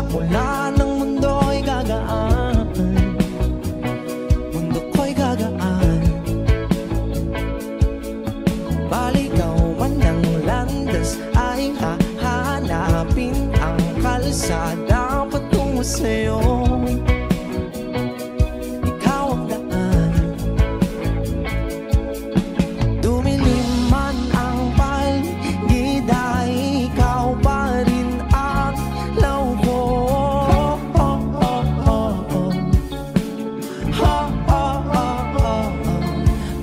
Mula ng mundo'y gagaan, mundo ko'y gagaan. Baligaw man ng landas ay hahanapin ang kalsada patungo sa'yo. Ikaw ang daan. Dumilim man ang paligid ay ikaw pa rin ang law ko.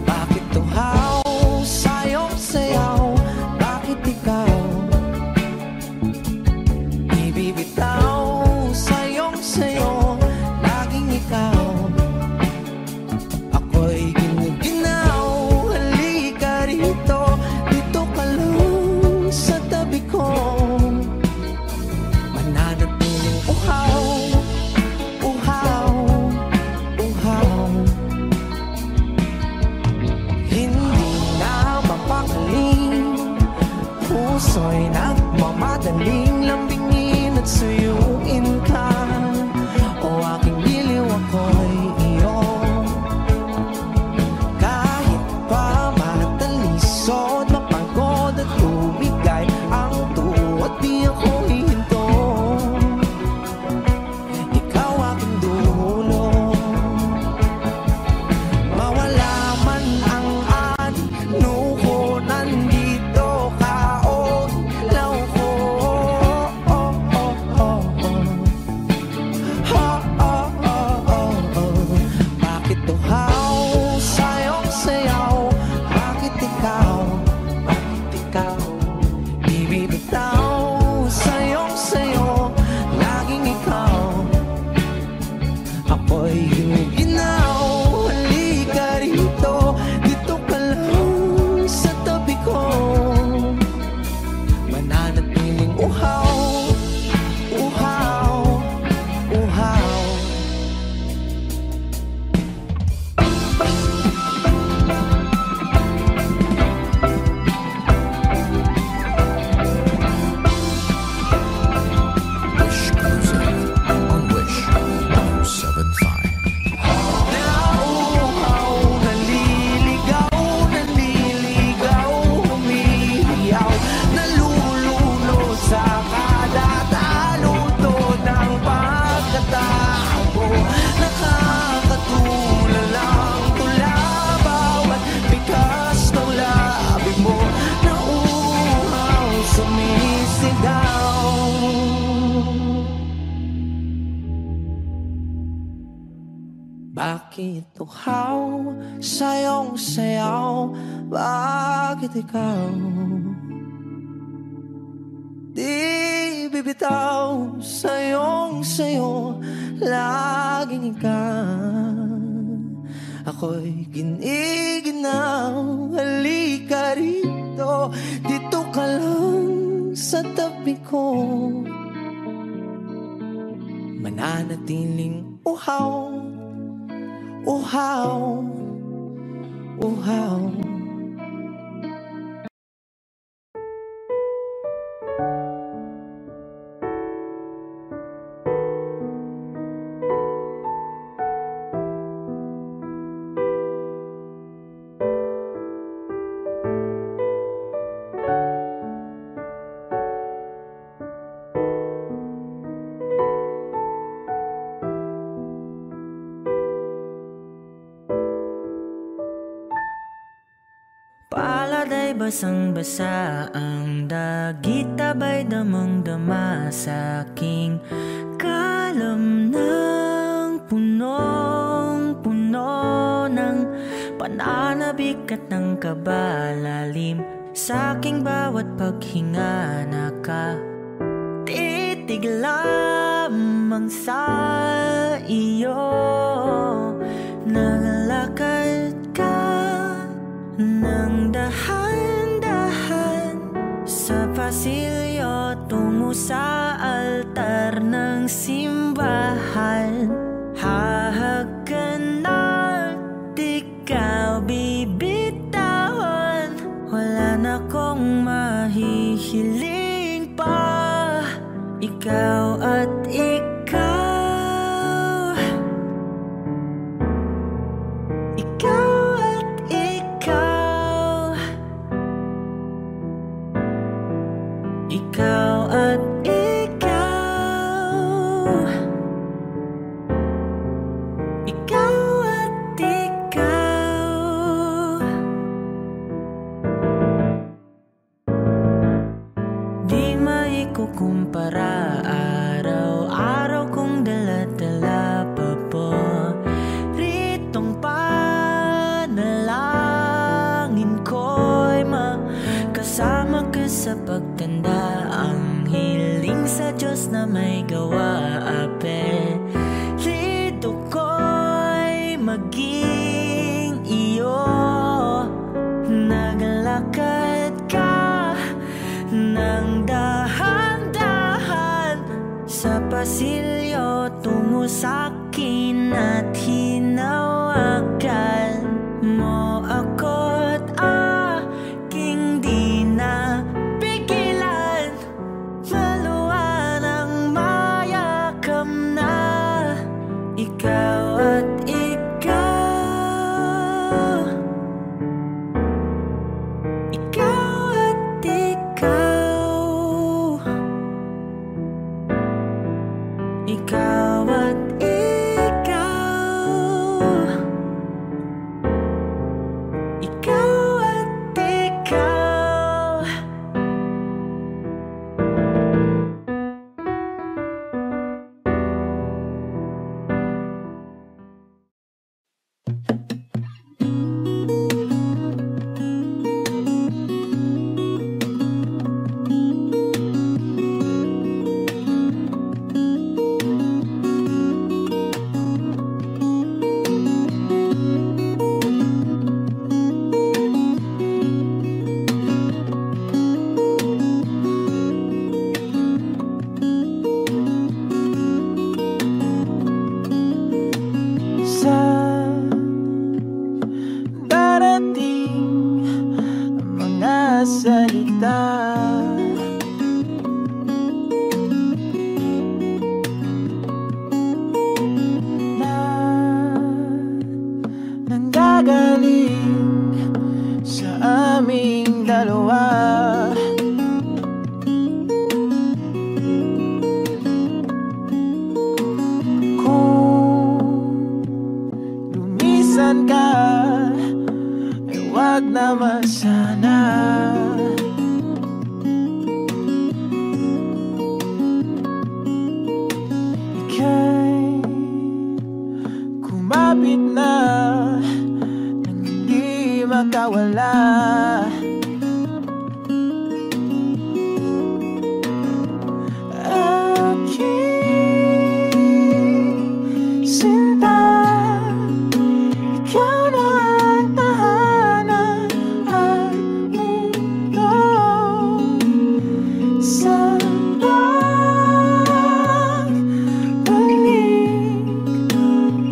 Bakit tuhaw sa'yong sayaw? Bakit ikaw ibibitaw sa'yong sayo? Laging ikaw. Ako'y ginuginaw. Halika rito, dito ka lang sa tabi ko. Mananatiling uhaw, uhaw, uhaw. Hindi na mapakaling, puso'y nagmamadaling lambingin at suyuin ka. O aking giliw, ako'y iyo. Kahit pa matalisod, mapagod at tumigay ang tuwa, di ako hihinto. Ikaw aking dulo. Mawala man ang ano ko, nandito ka o ilaw ko. Bakit tuhaw sa'yong sayaw? Bakit ikaw? Bakit ikaw ibibitaw sa'yong sayo? Laging ikaw. Ako'y ginuginaw. Halika rito, dito ka lang sa tabi ko. Mananatiling uhaw, uhaw, uhaw. Wish Music on Wish 107.5. Nauuhaw, naliligaw, nanliligaw, humihiyaw, nalulunod sa kada talunto ng pagkatao. Nakakatulala ang tula, bawat bigas ng labi mo. Nauuhaw, sumisigaw. Bakit tuhaw sa'yong sayaw? Bakit ikaw di bibitaw sa'yong sayo? Laging ikaw. Ako'y giniginaw. Halika rito, dito ka lang sa tabi ko. Mananatiling uhaw, uhaw, uhaw. Paladay basang-basa ang dagit, tabay damang-dama sa aking kalam ng punong-puno ng pananabik at ng kabalalim. Sa aking bawat paghinga nakatitig lamang sa iyo. Naglakad ka ng dahan-dahan sa pasilyo tungo sa altar ng simbahan. Hahagan at ikaw bibitawan, wala na kong mahihiling pa. ikaw at ikaw, ikaw at ikaw, ikaw at ikaw, ikaw at ikaw. Di maikukumpara, araw-araw kong dala-dala paboritong panalangin ko'y makasama ka sa pagtanda. Ang hiling sa Diyos na may gawa, apelido ko'y maging iyo. Naglakad ka ng dahan-dahan sa pasilyo tungo sa'kin at hinawakan mo ako't aking di na pigilan. Maluwan ang mayakap na ikaw at ikaw, ikaw at ikaw, ikaw at ikaw, ikaw at ikaw. Sa darating mga salita, na nanggagaling sa aming dalawa. Lumisan ka, ay wag naman sana. Ika'y kumapit na nang hindi makawala. Aking sinta, ikaw na ang tahanan at mundo. Sa pagbalik,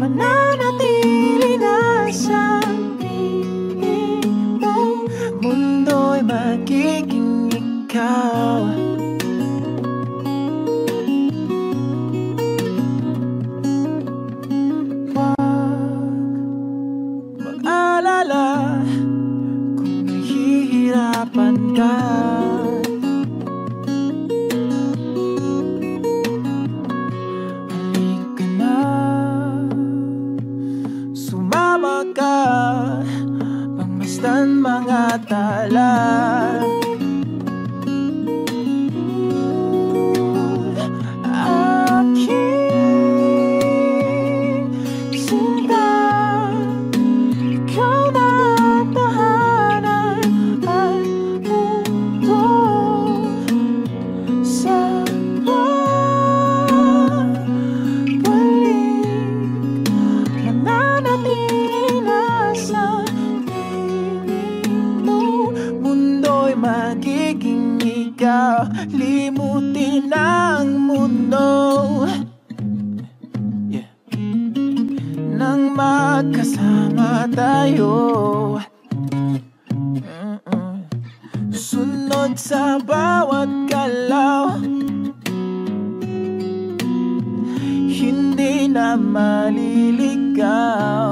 mananatili na sa piling mo. Mundo'y magiging ikaw. Mag-alala kung nahihirapan ka. Halika na, sumama ka, pangmasdan mga tala. Aking sinta, ikaw na ang tahanan at mundo. Sa pagbalik, mananatili na sa piling mo. Mundo'y magiging ikaw, limutin ang mundo. Nang magkasama tayo, sunod sa bawat galaw. maliligaw.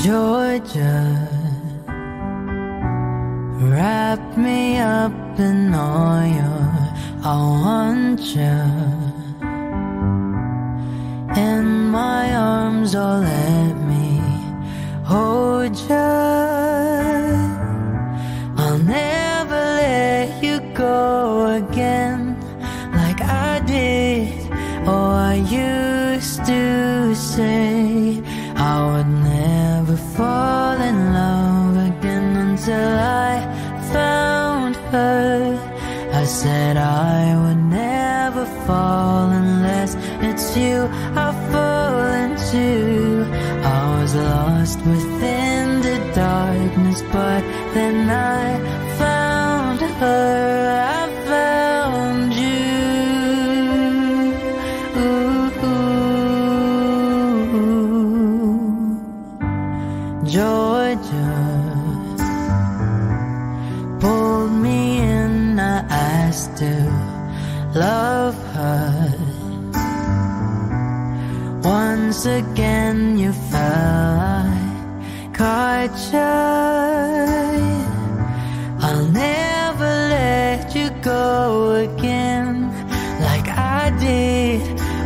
Georgia, wrap me up in oil. I want you in my arms, oh let me hold you. I'll never let you go again like I did. Oh, I used to say I would never fall in love again until I found her. I said I would never fall unless it's you I fall into. I was lost within the darkness, but then I found her. I found you. Georgia pulled me in, I asked to love her. Once again you fell, I caught you. I'll never let you go again like I did.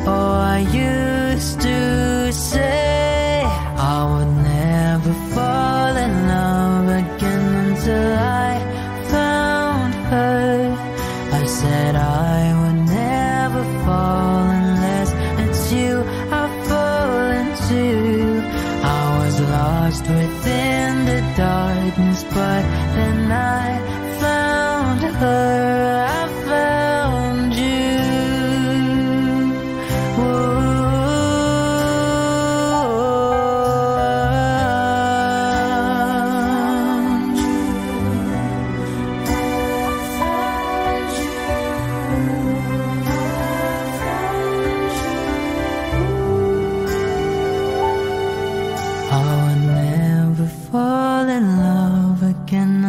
Oh, I used to say I would never fall in love again until I found her. I said I would never fall unless it's you I fall into. I was lost within the darkness, but then I found her. I found you.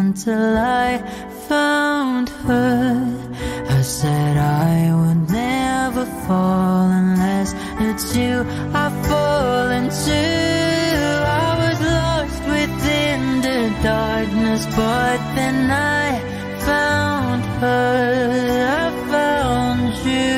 Until I found her. too. I was lost within the darkness, but then I found her, I found you.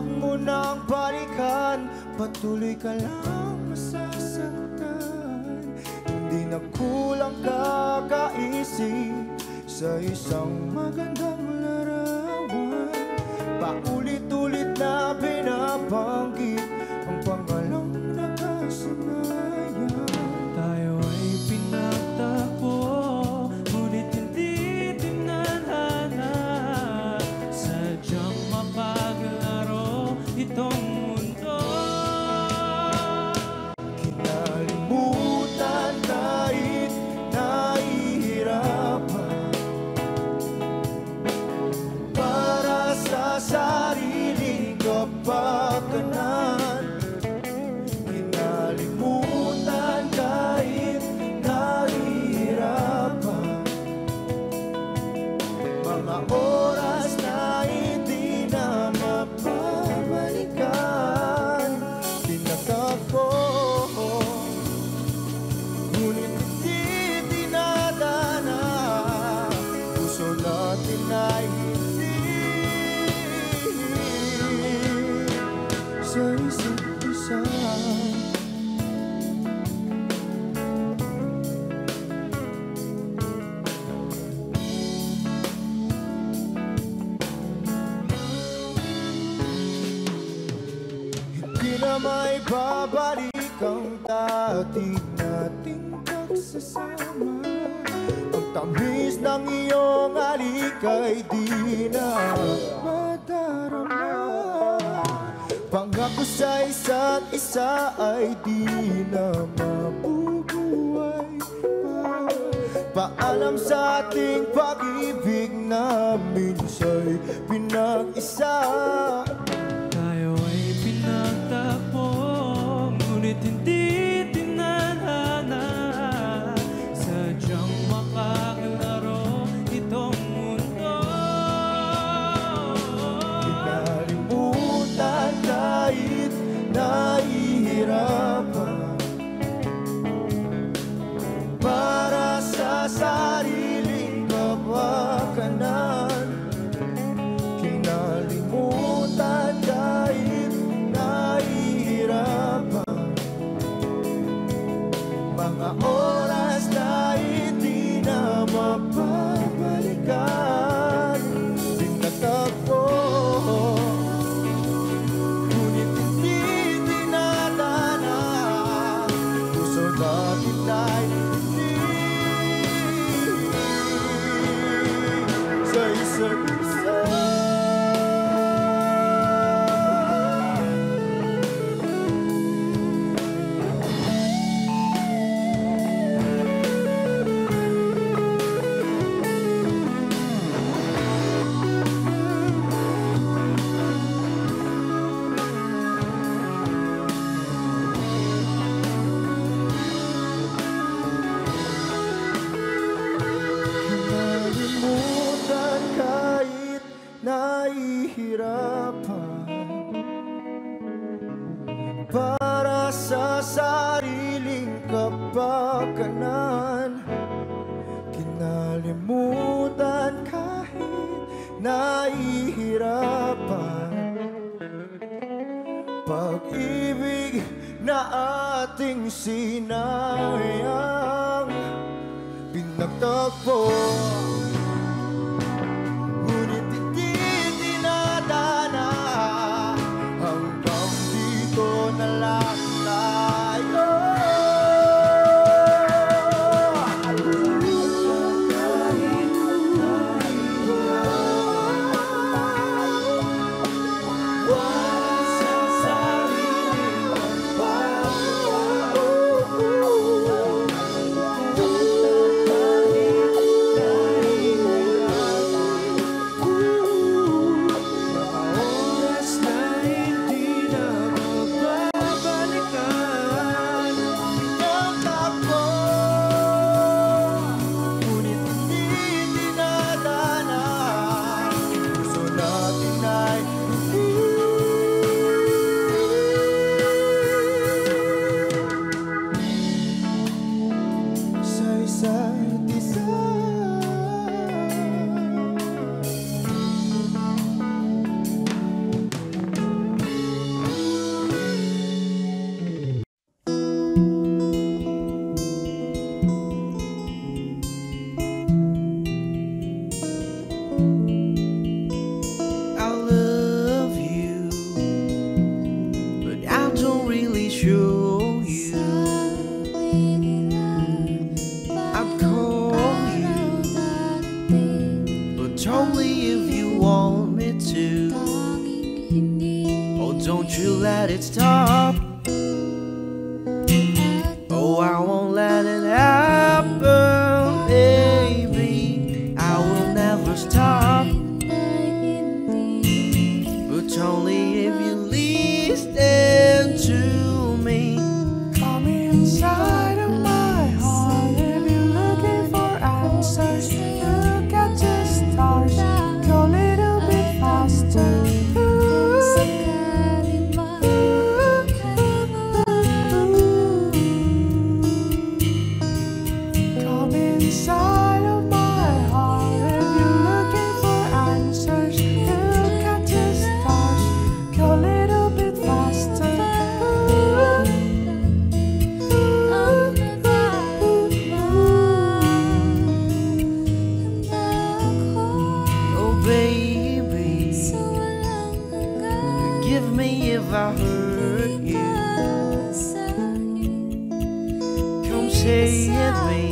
mo nang balikan, patuloy ka lang masasaktan. Hindi na kulang kakaisip sa isang magandang larawan. Paulit-ulit na binabanggit ang pangalang nakasanayan. Tayo ay pinagtagpo, ngunit hindi tinadhana. Sadyang mapaglaro itong mundo. Kinalimutan kahit nahihirapan, para sa sariling kapakanan. Kinalimutan kahit nahihirapan, mga oras na hindi na mapabalikan. Pinagtagpo, ngunit hindi dinadana. Puso natin ay hindi sa isa't isa. Hindi na may babalik ang dati nating pagsasama. Ang tamis ng iyong halik ay di na madarama. Pangako sa isa't isa ay di na mabubuhay pa. Paalam sa ating pag-ibig na minsa'y pinag-isa. Tayo ay pinagtagpo, ngunit hindi tinadhana. Sadyang makaglaro itong mundo. Kinalimutan kahit nahihirapan, para sa sariling kapakanan. Kinalimutan kahit nahihirapan, mga oras na hindi na mapabalikan. Pinagtagpo, ngunit hindi dinadana. Puso natin ay hindi sa isa't isa. Kinalimutan kahit nahihirapan, para sa sariling kapakanan. Kinalimutan kahit nahihirapan, pag-ibig na ating sinayang. Pinagtagpo, ngunit hindi dinadana. Hanggang dito na lang tayo. Sa sariling you let it stop. Oh, I won't let it happen, baby. I will never stop, but only if you listen to me. Come inside of my heart if you're looking for answers. Look at the stars, go a little bit faster. Come inside of my heart if you're looking for answers. Look at the stars, go a little bit faster. Oh, baby, forgive me if I hurt you. Come say it, me,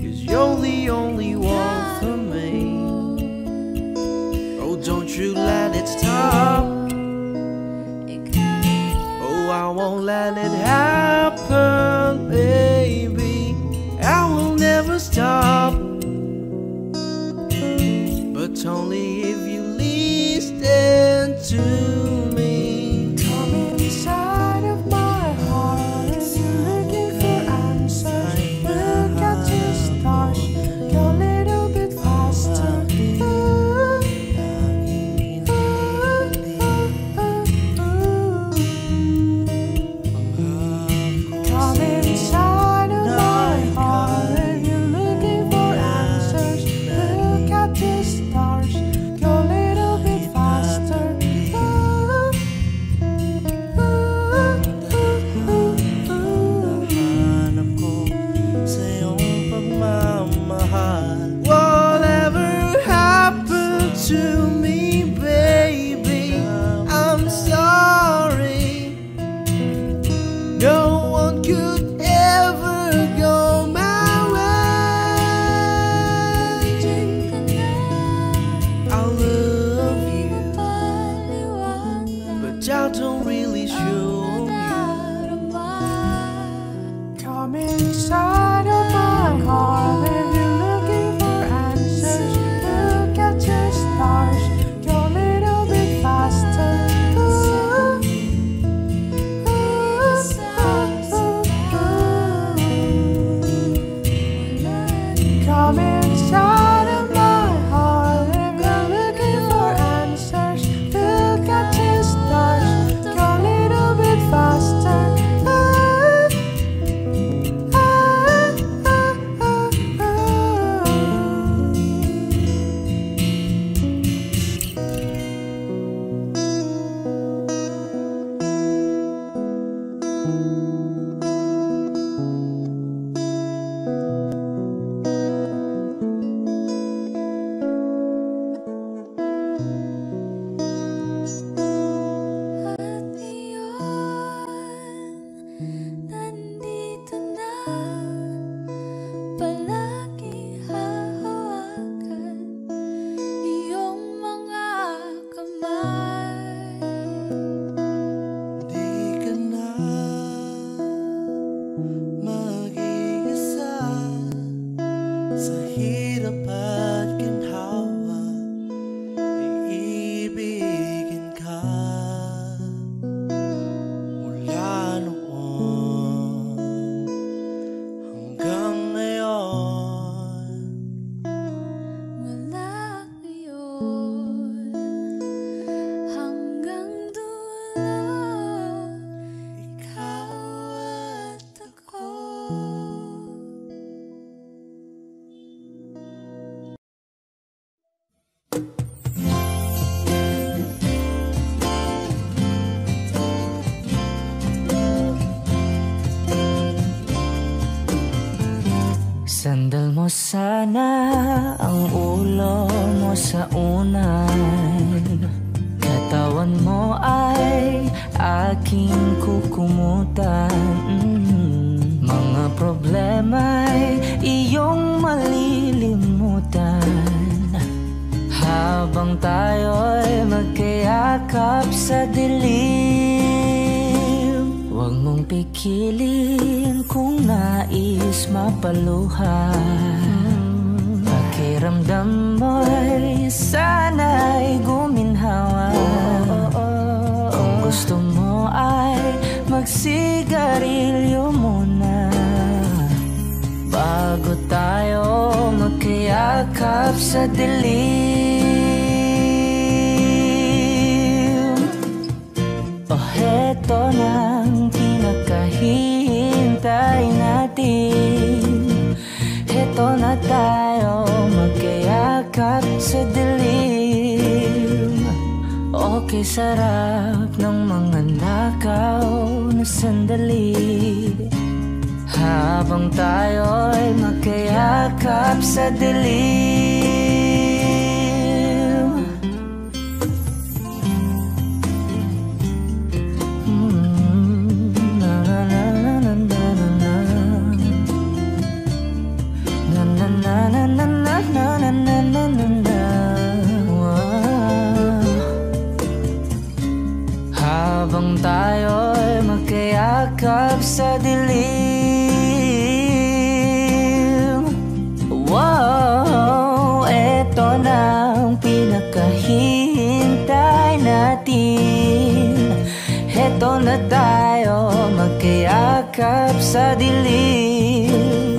'cause you're the only one for me. Oh, don't you let it stop. Oh, I won't let it happen, baby. I will never stop, but only if you listen to me. Come inside of my heart if you're looking for answers. Look at the stars, go a little bit faster. Come inside of my heart if you're looking for answers. Look at the stars, go a little bit faster. Hanap ko sa iyong pagmamahal. Whatever happened to me, baby, I'm sorry. No one could ever go my way. I love you, but I don't really show you. Come inside of my heart if you're looking for answers. Look at the stars, go a little bit faster. Come inside of my heart if you're looking for answers. Look at the stars, go a little bit faster. Nandito na, palagi hahawakan iyong mga kamay. Di ka na mag-iisa sa hirap at ginhawa. Iibigin ka mula noon hanggang ngayon. Mula ngayon hanggang dulo, ikaw at ako. Sandal mo sana ang ulo mo sa unan. Katawan mo ay aking kukumutan. Mga problema'y iyong malilimutan. Habang tayo'y magkayak yakap sa dilim. Huwag mong pikilin kung nais mapaluhan. Pakiramdam mo'y sana'y guminhawa. Kung gusto mo ay magsigarilyo muna bago tayo magkayakap sa dilim. Oh, heto nang pinakahihintay natin. Heto na tayo magkayakap sa dilim. Okay, sarap ng mga nakaw na sandali habang tayo'y magkayakap sa dilim. Na na na na na na na na na na na na na na na. Habang tayo'y magkayakap sa dilim. Wow, eto na ang pinakahihintay natin. Eto na tayo magkayakap sa dilim.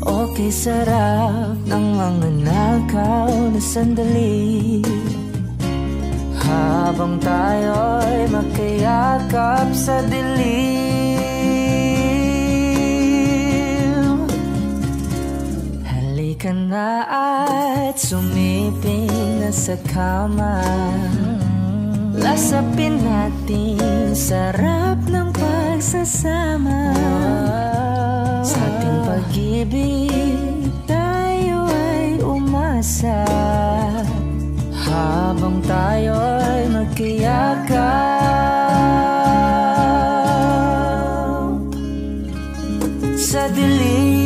Okay, sarap ng mga nakaw na sandali habang tayo'y magkayakap sa dilim. Halika na at sumiping na sa kama. Lasapin natin sarap ng pagsasama. Sa ating pag-ibig tayo ay umasa habang tayo'y magkayakap sa dilim.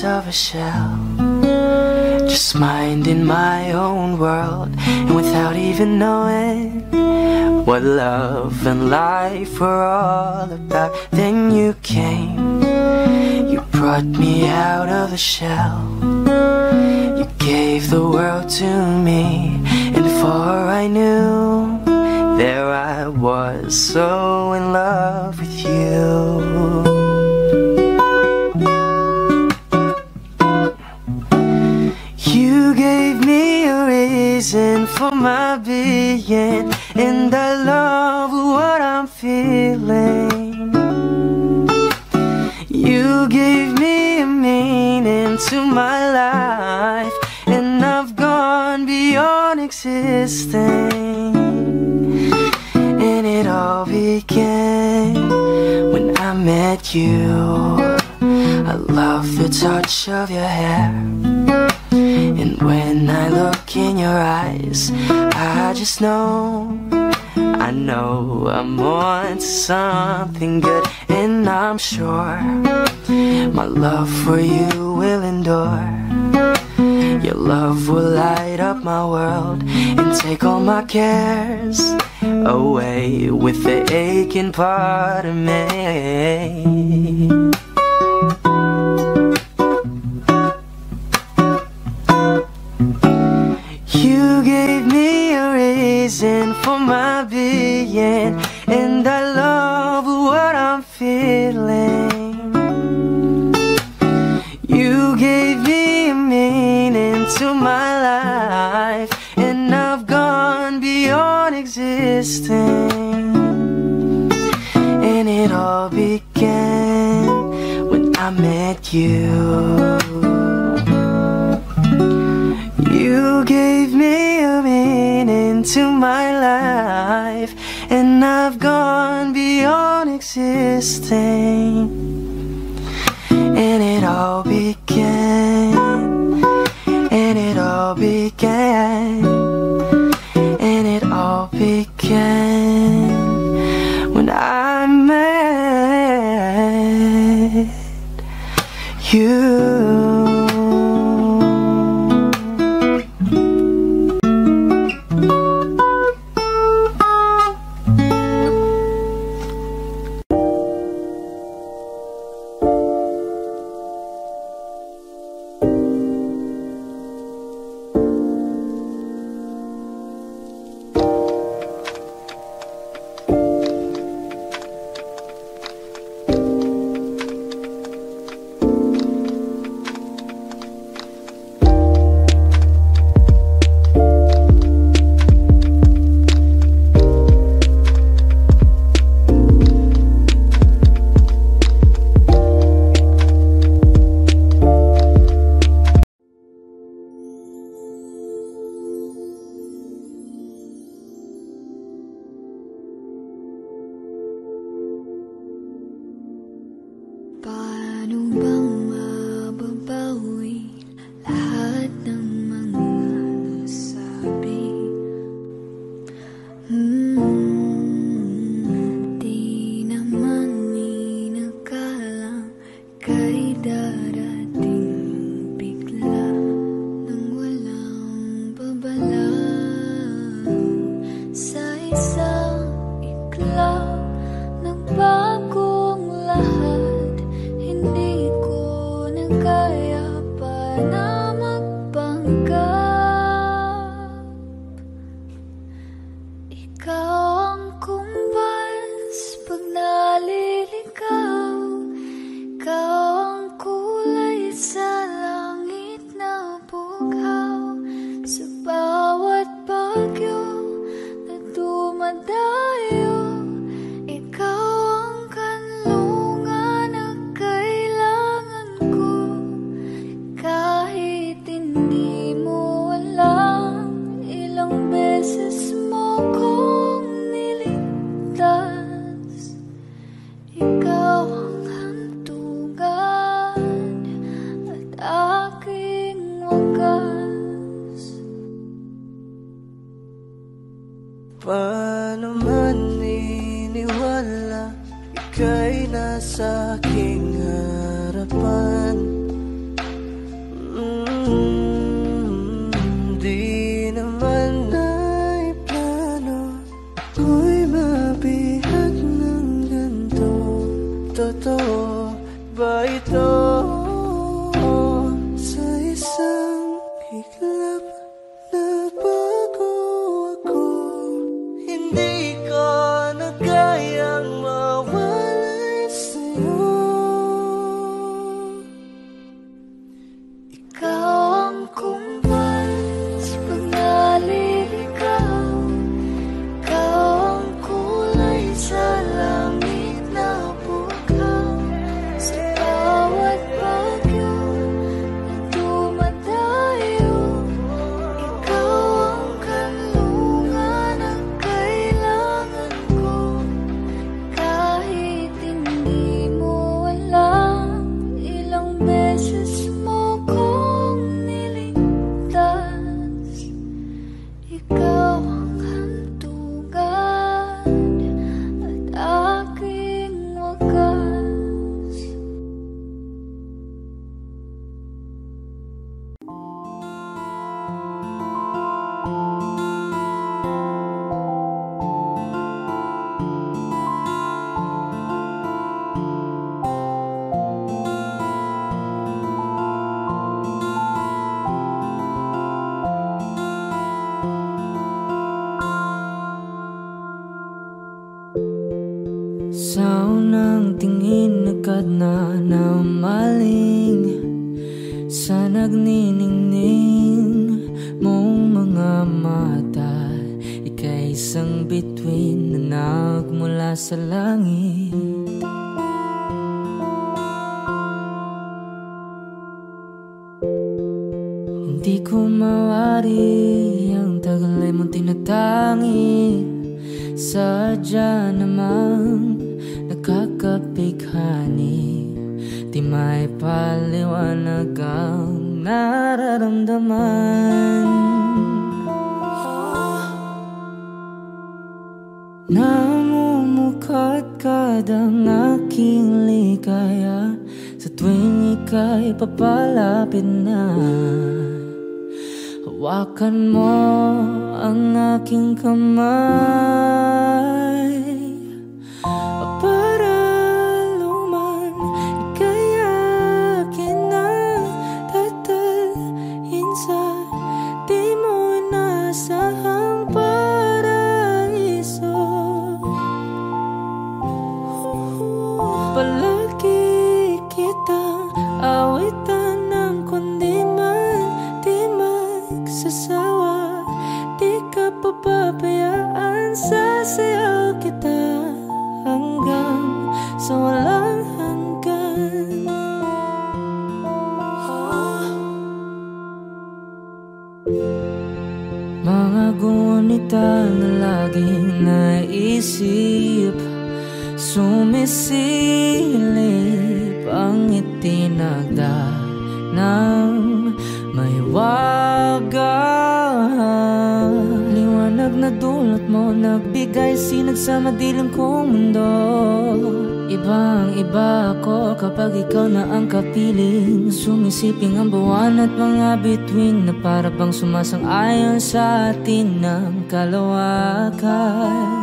Of a shell, just minding my own world, and without even knowing what love and life were all about, then you came, you brought me out of the shell, you gave the world to me, and before I knew, there I was, so in love with you. For my being, and I love what I'm feeling. You gave me a meaning to my life, and I've gone beyond existing. And it all began when I met you. I love the touch of your hair, and when I look in your eyes, I just know, I know I'm on to something good. And I'm sure my love for you will endure. Your love will light up my world and take all my cares away with the aching part of me. You gave me a reason for my being, and I love what I'm feeling. You gave me a meaning to my life, and I've gone beyond existing. And it all began when I met you. You gave me a meaning into my life, and I've gone beyond existing. And it all began, and it all began, and it all began when I met you. Paano bang mababawi lahat ng mga nasabi? Di naman inakalang kay darating bigla nang walang babala. Sa isang iklaw nagbagong lahat. Hindi ko na kaya pa na magpanggap. Ikaw ang kumbas pag naliligaw. Ikaw ang kulay sa langit na bughaw. Sa bawat bagyo na dumadayo, ikaw ang kanlungan na kailangan ko. Kahit hindi mo alam, ilang beses mo kong niligtas. Ikaw ang hantugan at aking wagas. Paano man iniwala, ika'y nasa aking harapan. Di naman ay plano ko'y mabihag ng ganito. Totoo ba ito? Sa isang iglap na bago ako, hindi ko na kayang mawalay sa'yo. Ikaw ang kumbas pag naliligaw. Ikaw ang kulay sa langit na bughaw. Sa bawat bagyo na dumadayo, ikaw ang kanlungan na kailangan ko. Kahit hindi mo alam, ilang beses mo kong niligtas. Ikaw ang hantugan at aking wagas. Sa unang tingin agad na namaling sa nagniningning mong mga mata. Ika'y isang bituin na nagmula sa langit. Hindi ko mawala Kunwari ang tagal ay mong tinatangi, sadya namang nakakapighani. Di may paliwanag ang nararamdaman. Namumukadkad ang aking ligaya sa tuwing ika'y papalapit na. Hawakan mo ang aking kamay para luman ika'y akin na tatalhin sa di mo nasahang paraiso. Palagi kitang awitan ng kundi man di magsasawa. Di ka papabayaan, sasayaw kita hanggang sa walang hanggan. Mga gunita na laging naisip, sumisilip ang itinagda ng may wagang liwanag na dulot mo, nagbigay sinag sa madilim kong mundo. Ibang iba ako kapag ikaw na ang kapiling, sumisiping ang buwan at mga bituin na para bang sumasang-ayon sa atin ng kalawakan.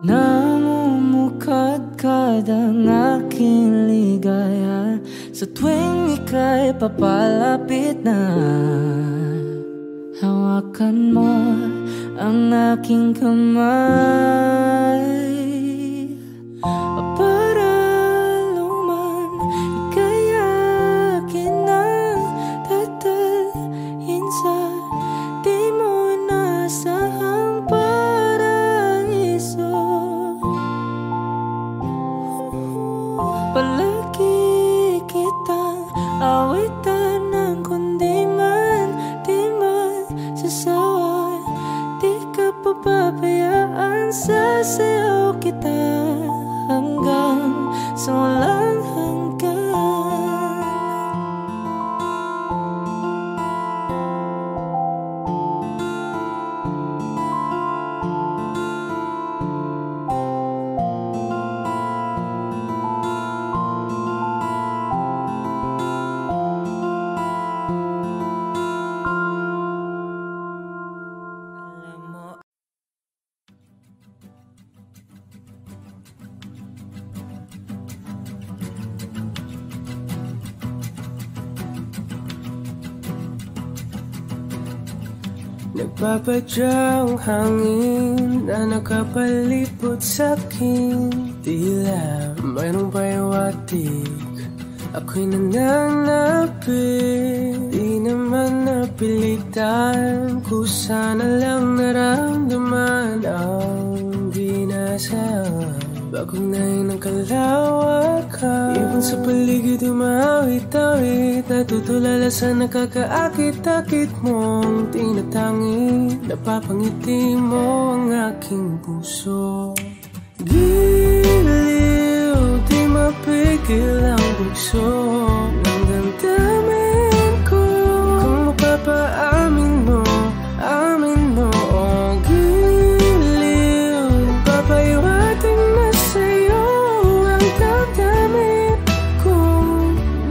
Namumukadkad ang aking ligaya sa tuwing ika'y papalapit na. Hawakan mo ang aking kamay para luman ika'y akin na tatalhin sa di mo nasahang paraiso. Palagi kitang awitan ng kundi man di magsasawa. Di ka papabayaan, sasayaw kita hanggang sa walang hanggan. Nagpapadyang hangin na nakapalipot sa'kin, tila mayroong payawatig, ako'y nananapit. Di naman napilitan, kusana lang naramdaman ang binasa. Bagong nahin ng kalawakan, ibon sa paligid umawit-awit, natutulala sa nakakaakit-akit mong tinatangi. Napapangiti mo ang aking puso. Giliw, di mapigil ang bugso ng damdamin ko. Kung mapapaamin mo, amin mo. Oh, giliw, papaiwating na sa'yo ang damdamin ko.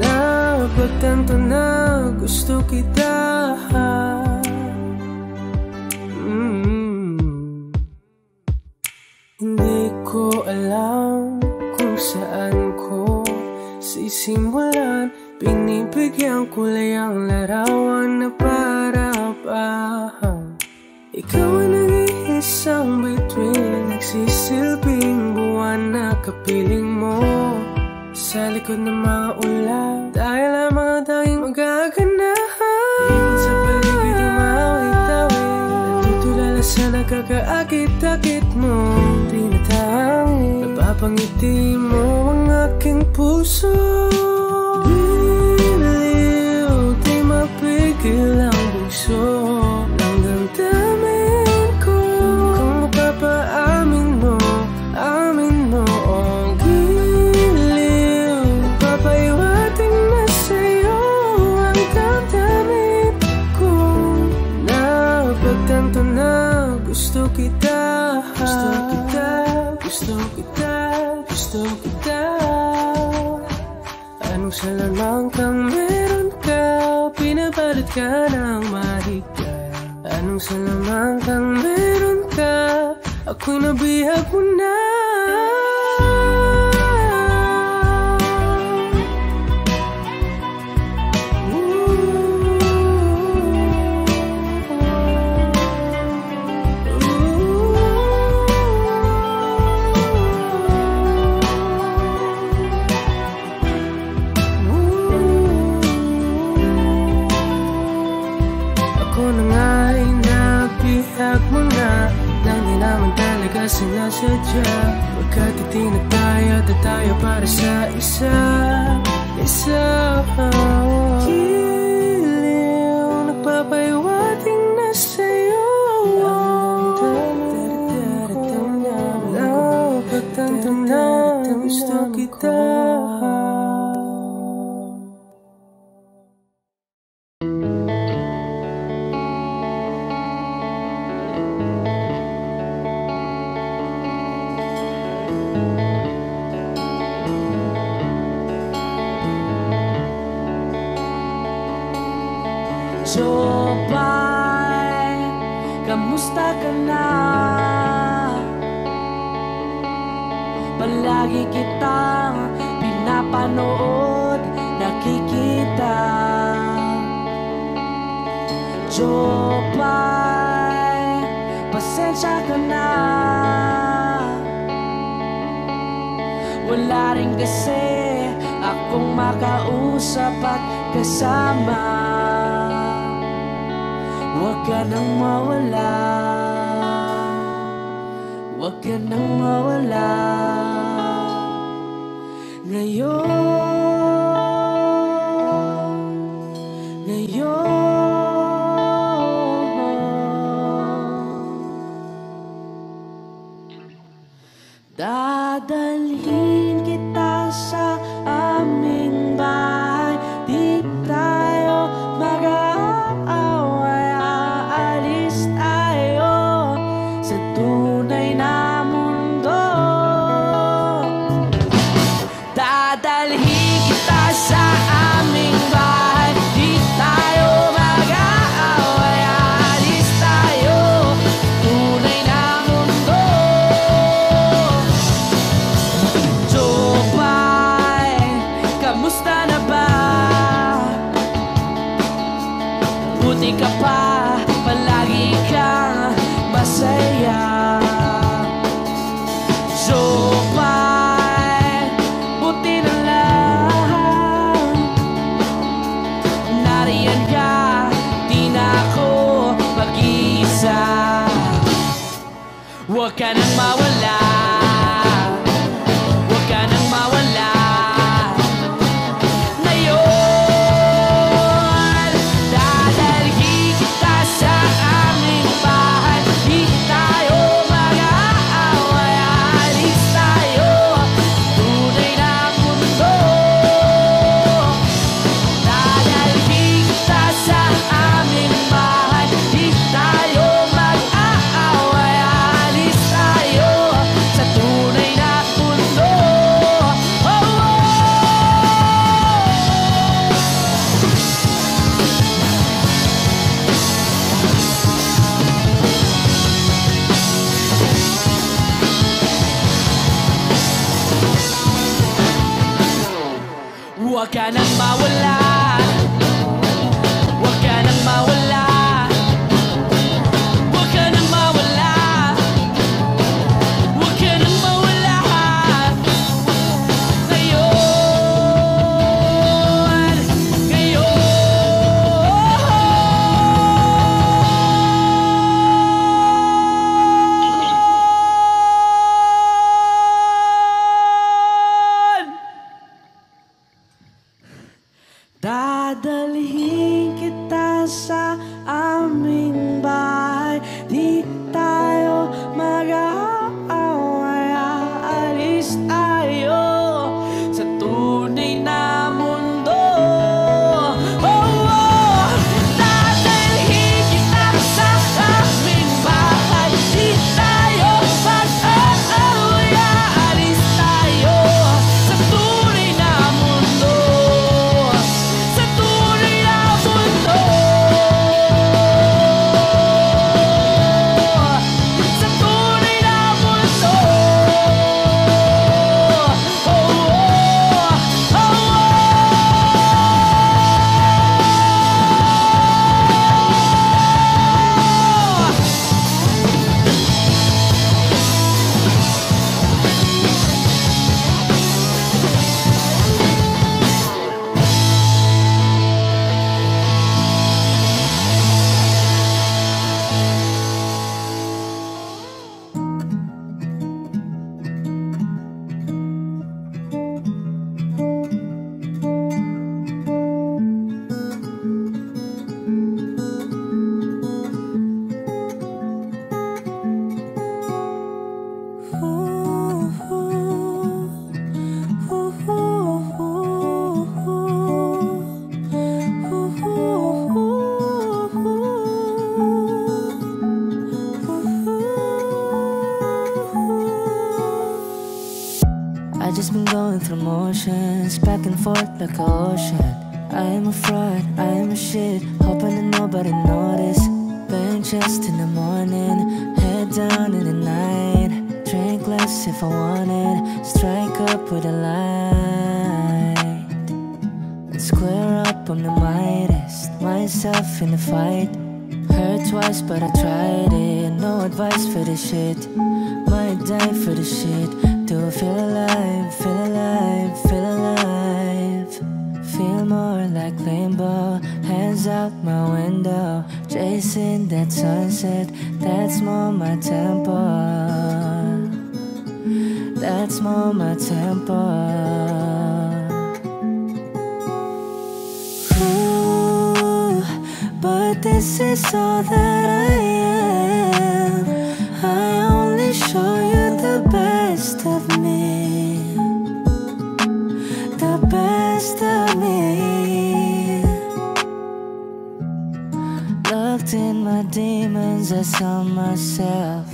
Napagtanto na gusto kita. Hindi ko alam kung saan ko sisimulan. Binibigyan kulay ang larawan na para-parahan. Ikaw ang nag-iisang bituin, nagsisilbing buwan na kapiling mo. Sa likod ng mga ulap, dahil ang mga tanging magaganahan. Ibon sa paligid umawit-awit, natutulala sa nakakaakit-akit mo. Tinatangi, napapangiti mo ang aking puso. Giliw, Gusto kita, gusto kita. Anong salamang kang meron ka, pinabalot ka ng mahigpit. Anong salamang kang meron ka, ako'y nabihag mo na. Sinasadya, pagkat itinataya tayo para sa isa't isa. Giliw, nagpapahiwating na sa'yo. Pagtantam na gusto kita. Jopay, kamusta ka na? Palagi kitang pinapanood, nakikita. Jopay, pasensya ka na. Wala rin kasi akong makausap at kasama. Huwag ka nang mawala, huwag ka nang mawala. Ngayon dadalhin kita sa aming bahay. Di tayo mag-aaway, aalis tayo sa tunay na mundo. Dadalhin kita sa aming bahay. Di tayo mag-aaway, aalis tayo sa tunay na mundo. Jopay, kamusta na ba? Buti ka pa, palagi kang masaya. Jopay, buti na lang nariyan ka, di na ako mag-iisa. Huwag ka nang mawala, huwag ka nang mawala. Ngayon, dadalhin kita sa aming bahay. Di tayo mag-aaway, aalis tayo tunay na mundo. Dadalhin kita sa aming bahay. Di tayo mag-aaway, aalis tayo sa tunay na mundo. Oh, oh. Huwag ka nang mawala, huwag ka nang mawala, huwag ka nang mawala, huwag ka nang mawala. Ngayon, dadalhin kita sa aming bahay. Di tayo mag-aaway, aalis tayo sa tunay na mundo. Oh, oh. Dadalhin kita sa aming bahay. Di tayo forth like an ocean. I am a fraud, I am a shit, hoping that nobody notice. Bang chest in the morning, head down in the night. Drink less if I wanted, strike up with a light. And square up, I'm the mightiest, myself in the fight. Hurt twice but I tried it, no advice for this shit. Might die for the shit. Do I feel alive, feel alive, feel alive? Feel more like Limbo, hands out my window, chasing that sunset, that's more my tempo. That's more my tempo. Ooh, but this is all that I am. I only show you the best of me, the best of me. Looked in my demons, I saw myself,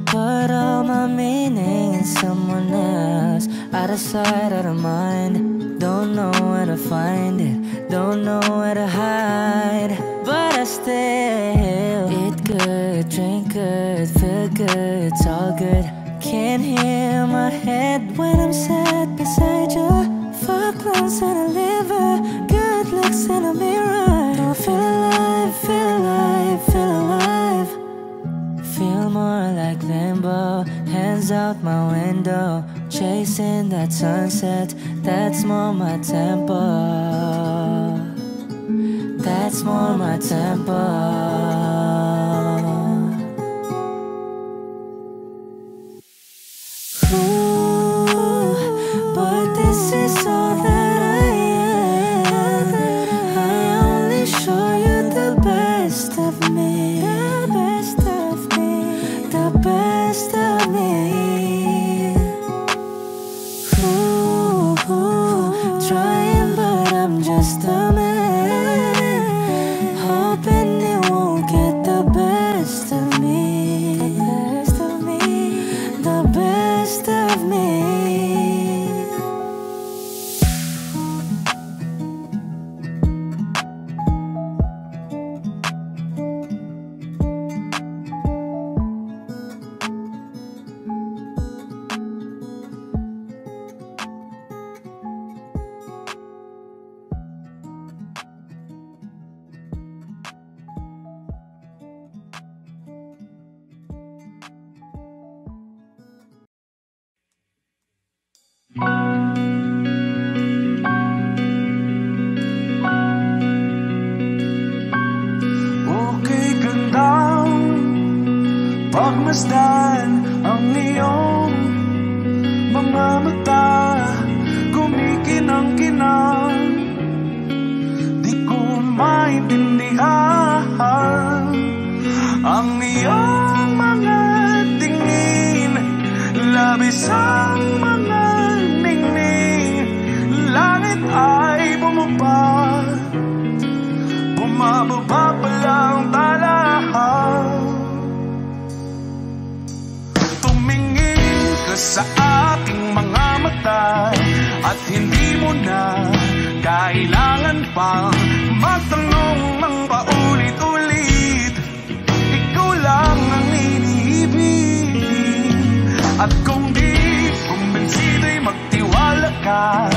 put all my meaning in someone else. Out of sight, out of mind, don't know where to find it, don't know where to hide. But I still eat good, drink good, feel good, it's all good. Can't hear my head when I'm sat beside you. Fuck lungs and a liver, good looks in a mirror. Don't feel alive, feel alive, feel alive. Feel more like Limbo, hands out my window, chasing that sunset, that's more my tempo. That's more my tempo. Ooh, but this is all that I am. I only show you the best of me, the best of me, the best of me. Ooh, trying but I'm just a man, hoping it won't get the best of me, the best of me, the best of me. Okay kang pagmasdan ang iyong mga mata, kumikinang-kinang, di ko maintindihan ang iyong mga tingin, labis ang mga ningning. Langit ay bumaba, bumababa pa lang talahaw. Tumingin ka sa aking mga mata, at hindi mo na kailangan pang magtanong ng paulit-ulit. Ikaw lang ang iniibig, at kung di kumbinsido'y magtiwala ka.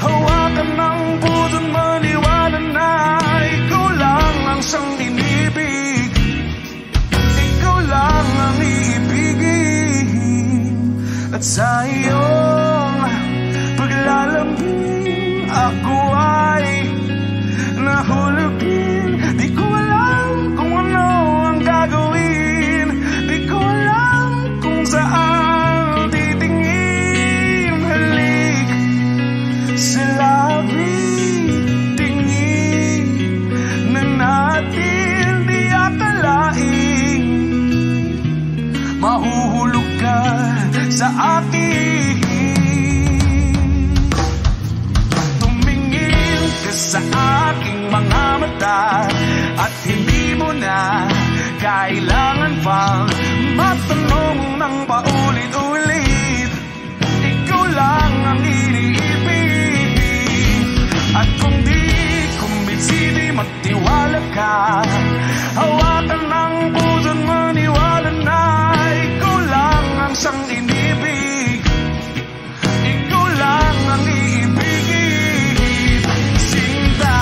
Hawakan ng budon, maniwala na ikaw lang ang siyang inibig. Ikaw lang ang iibigin, at sa iyong paglalambing ako ay nahulugin. Di ko alam kung ano ang gagawin, di ko alam kung saan titingin. Halik sa labi, tingin na natin di akalain. Mahuhulog ka sa akin. Tumingin ka sa aking mga mata, at hindi mo na kailangan pang magtanong ng paulit-ulit. Ikaw lang ang iniibig, At kung di kumbinsi, di magtiwala ka. Hawakan ng puso't maniwala na ikaw lang ang siyang inibig. Ikaw lang ang iibigin, Sinta.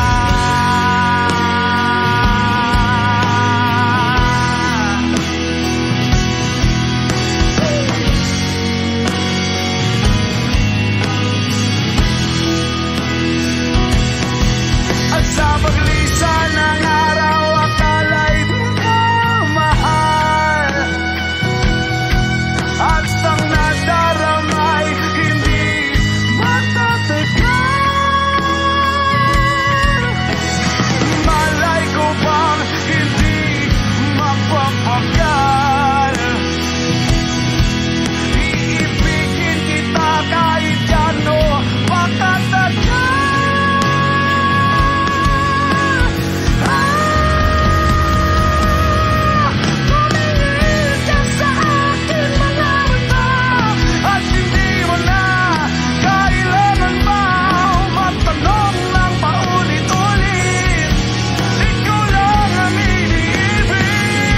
At sa paglisan ng araw, akala'y di ka mahal. At ang nadaramay hindi matatagal. Malay ko bang hindi mapapagal. Iibigin kita kahit gano pakatagal. Tumingin ka sa akin, malaman mo, at hindi mo na kailangan pa matanong ng paulit-ulit. Ikaw lang ang iniibig.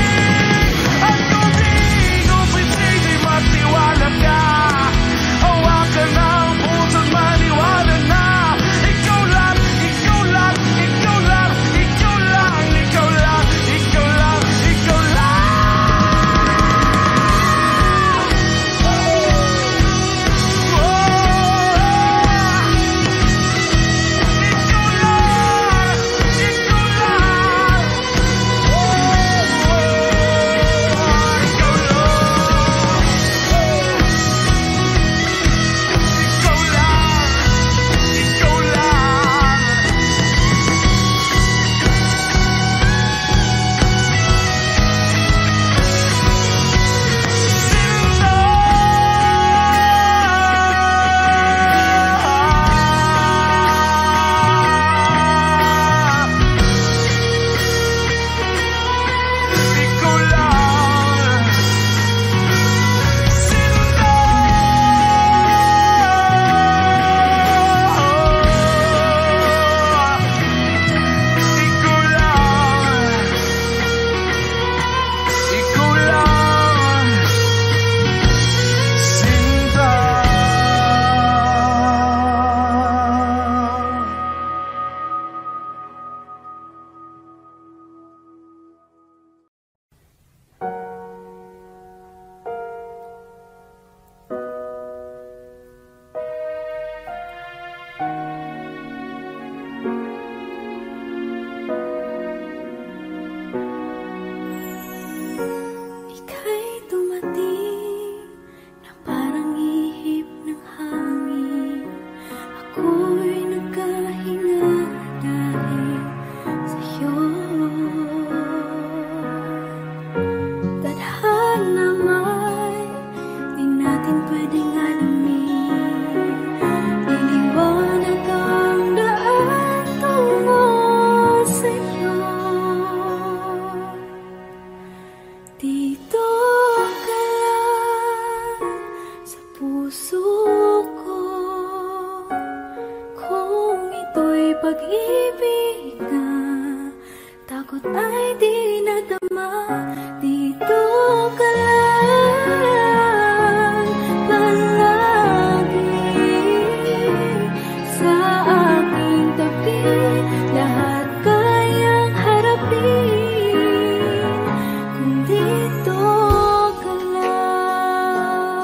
At kung di kumbinsi, di magtiwala ka. Hawakan ng puso't maniwala na ikaw lang, ikaw lang, ikaw lang, ikaw lang, ikaw lang, ikaw lang, ikaw lang. Ika'y dumating na parang ihip ng hangin. Ako'y nagkahinga dahil sa'yo. Tadhana may di natin pwedeng alamin. Iniwanag ang daan tungo sa'yo. Dito ka lang sa puso ko. Kung ito'y pag-ibig na takot ay di nadama. Dito ka lang palagi sa aking tabi. Lahat kayang harapin kung dito ka lang.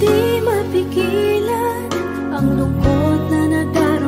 Di mapigilan ang lungkot na nadarama.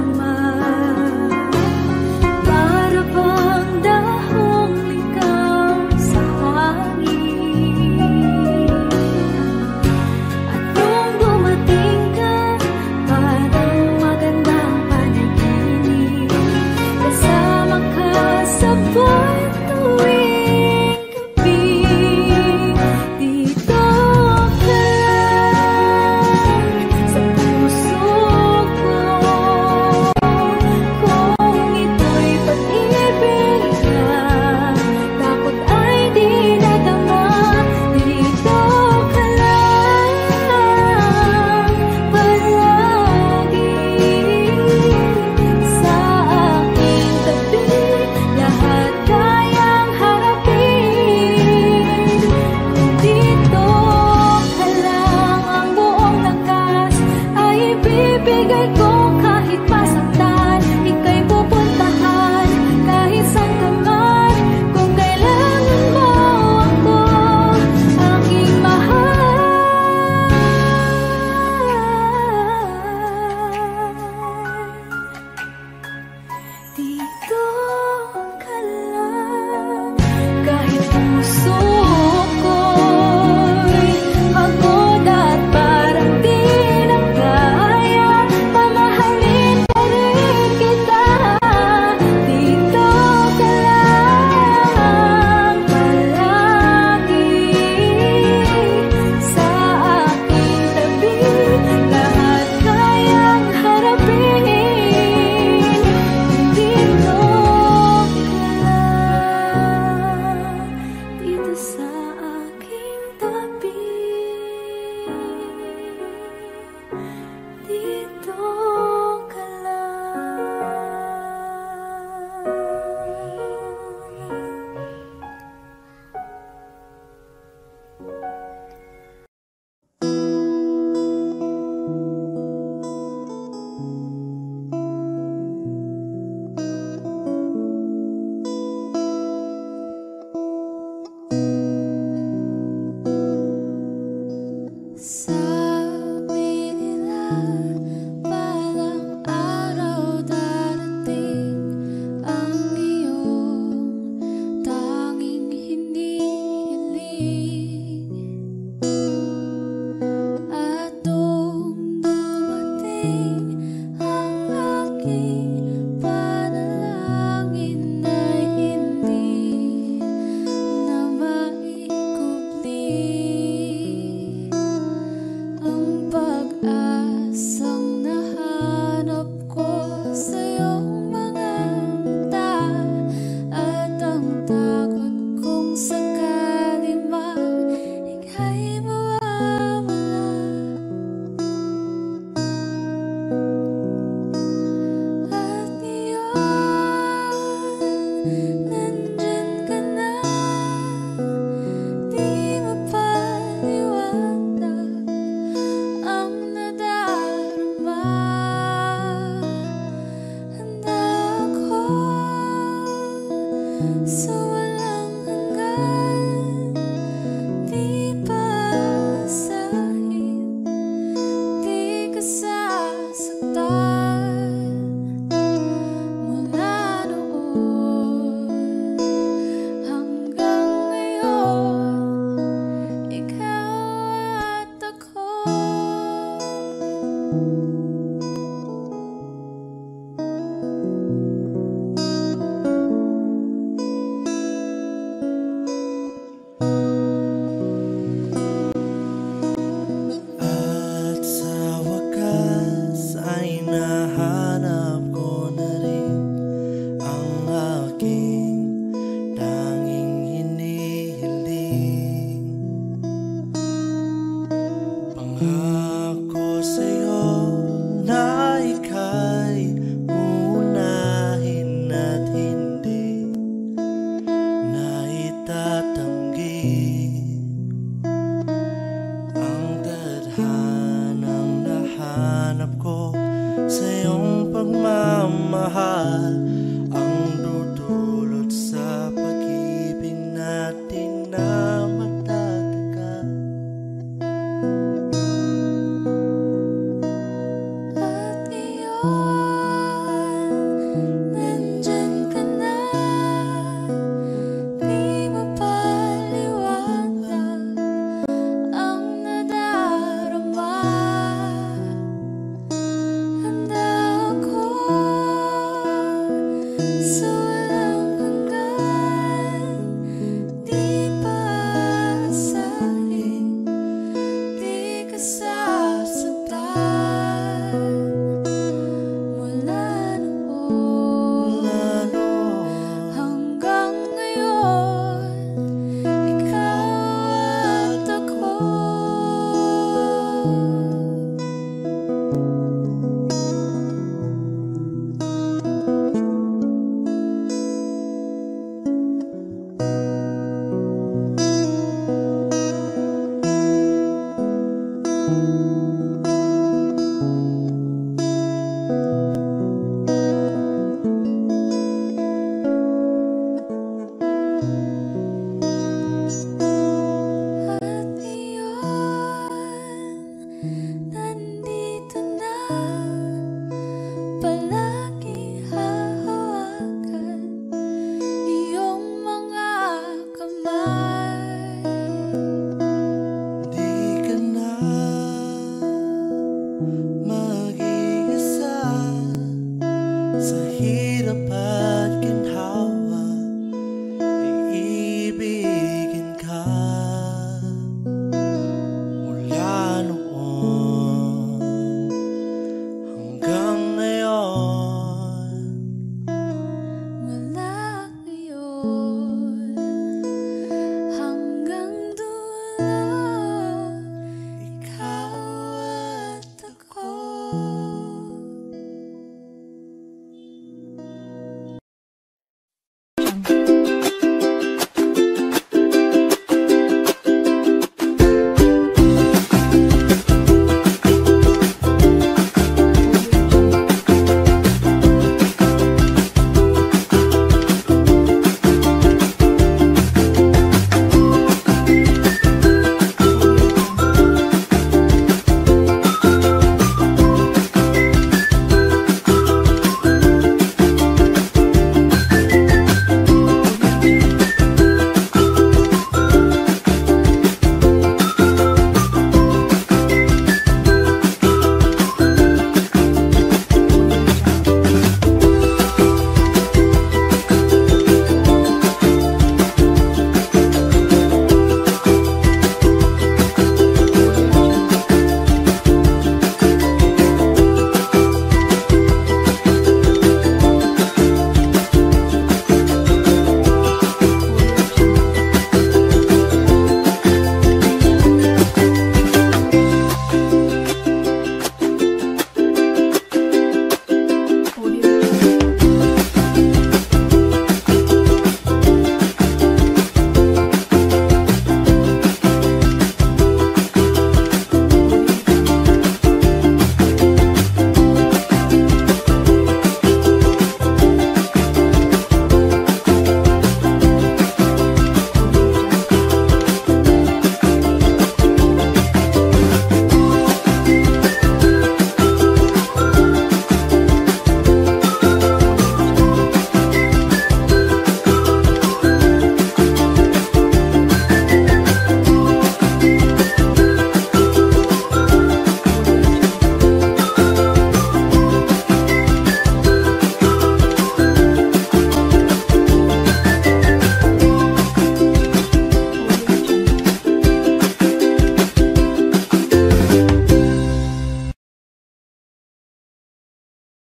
ibibigay ko kahit masaktan. Ika'y pupuntahan kahit saan ka man. Kung kailangan mo ako, aking mahal. Dito ka lang. Kahit puso ko'y pagod at parang di na kaya, mamahalin pa rin kita. Dito ka lang palagi sa aking tabi. Lahat kayang harapin. Dito ka lang, dito sa aking tabi. Dito ka lang. Sabi nila balang araw darating ang iyong tanging hinihiling. At nung dumating ang aking panalangin ay hindi na maikubli. Ang pag-asang nahanap ko sa iyong mga mata, at ang takot kong sakali mang ika'y mawawala. At ngayon, nandyan ka na, di mapaliwanag ang nadarama. Handa ako sa walang hanggan, di paasahin, di ka sasaktan. Mula noon hanggang ngayon, ikaw at ako. At sa wakas ay nahanap ko na rin ang aking tanging hinihiling. Pangako sa'yo na ika'y uunahin at hindi na itatanggi. Ang tadhanang nahanap ko sa iyong pagmamahal, ang dudulot sa pag-ibig natin na matatagal. At ngayon, nandyan ka na, di mapaliwanag ang nadarama. Handa ako sa walang hanggan, di paasahin, di ka sasaktan. sa hirap